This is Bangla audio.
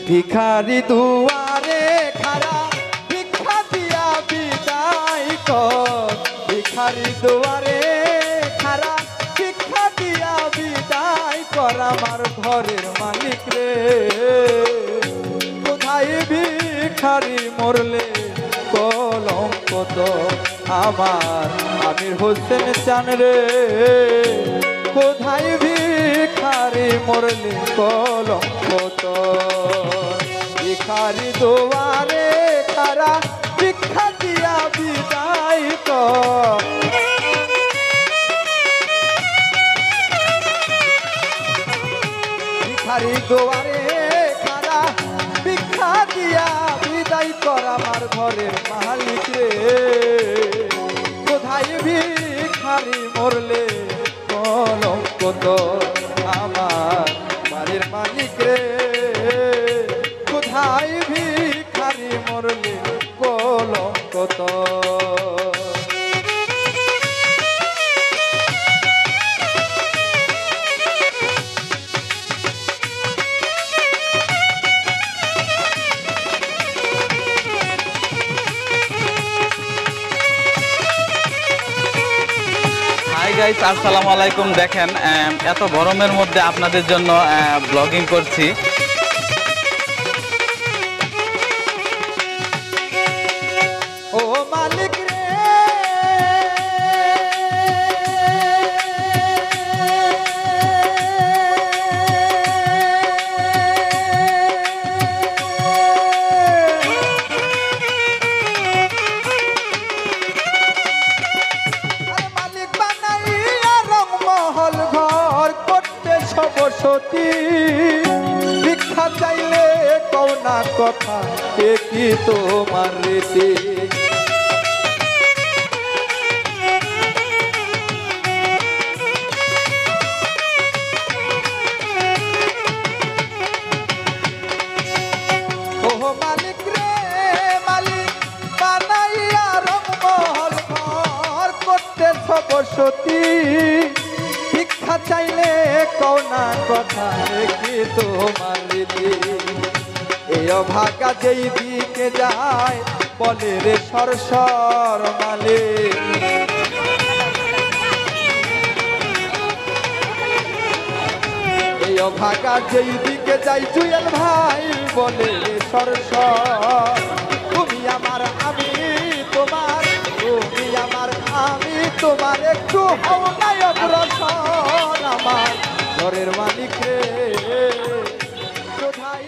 ভিখারি দুয়ারে খাড়া ভিক্ষা দিয়া বিদায় কর। ভিখারি দুয়ারে খাড়া ভিক্ষা দিয়া বিদায় কর আমার ঘরের মালিক রে। কোথায় ভিখারি মরলে কলঙ্ক তো আমার আমির হোসেন চান রে। কোথায় ভিখারি মরলে কলঙ্ক তো ভিখারি দুয়ারে খাড়া ভিক্ষা দিয়া বিদায় কর। ভিখারি দুয়ারে খাড়া ভিক্ষা দিয়া বিদায় কর আমার ঘরের মালিক রে। কোথায় ভিখারি মরলে কলঙ্ক তো আমার বাড়ির মালিক রে। কোথায় ভিখারি মরলে কলঙ্ক তো। হাই গাইস, আসসালামু আলাইকুম। দেখেন এত গরমের মধ্যে আপনাদের জন্য ব্লগিং করছি। ও মালিক রে বসতি ভিক্ষা চাইলে কওনা কথা কি তোমার রীতি। ও মালিক রে মালিক বানাইয়া রংমহল ঘর করতেছ বসতি। ভিক্ষা চাইলে কওনা কথা কি তোমার রীতি। এই অভাগা যেই দিকে যায় বলে রে সরসর মালিক। এই অভাগা যেই দিকে যাই জুয়েল ভাই বলে রে সরসর। তুমি আমার আমি তোমার, তুমি আমার আমি তোমার, একটু হও নাই অগ্রসর আমার ঘরের মালিক রে। কোথায়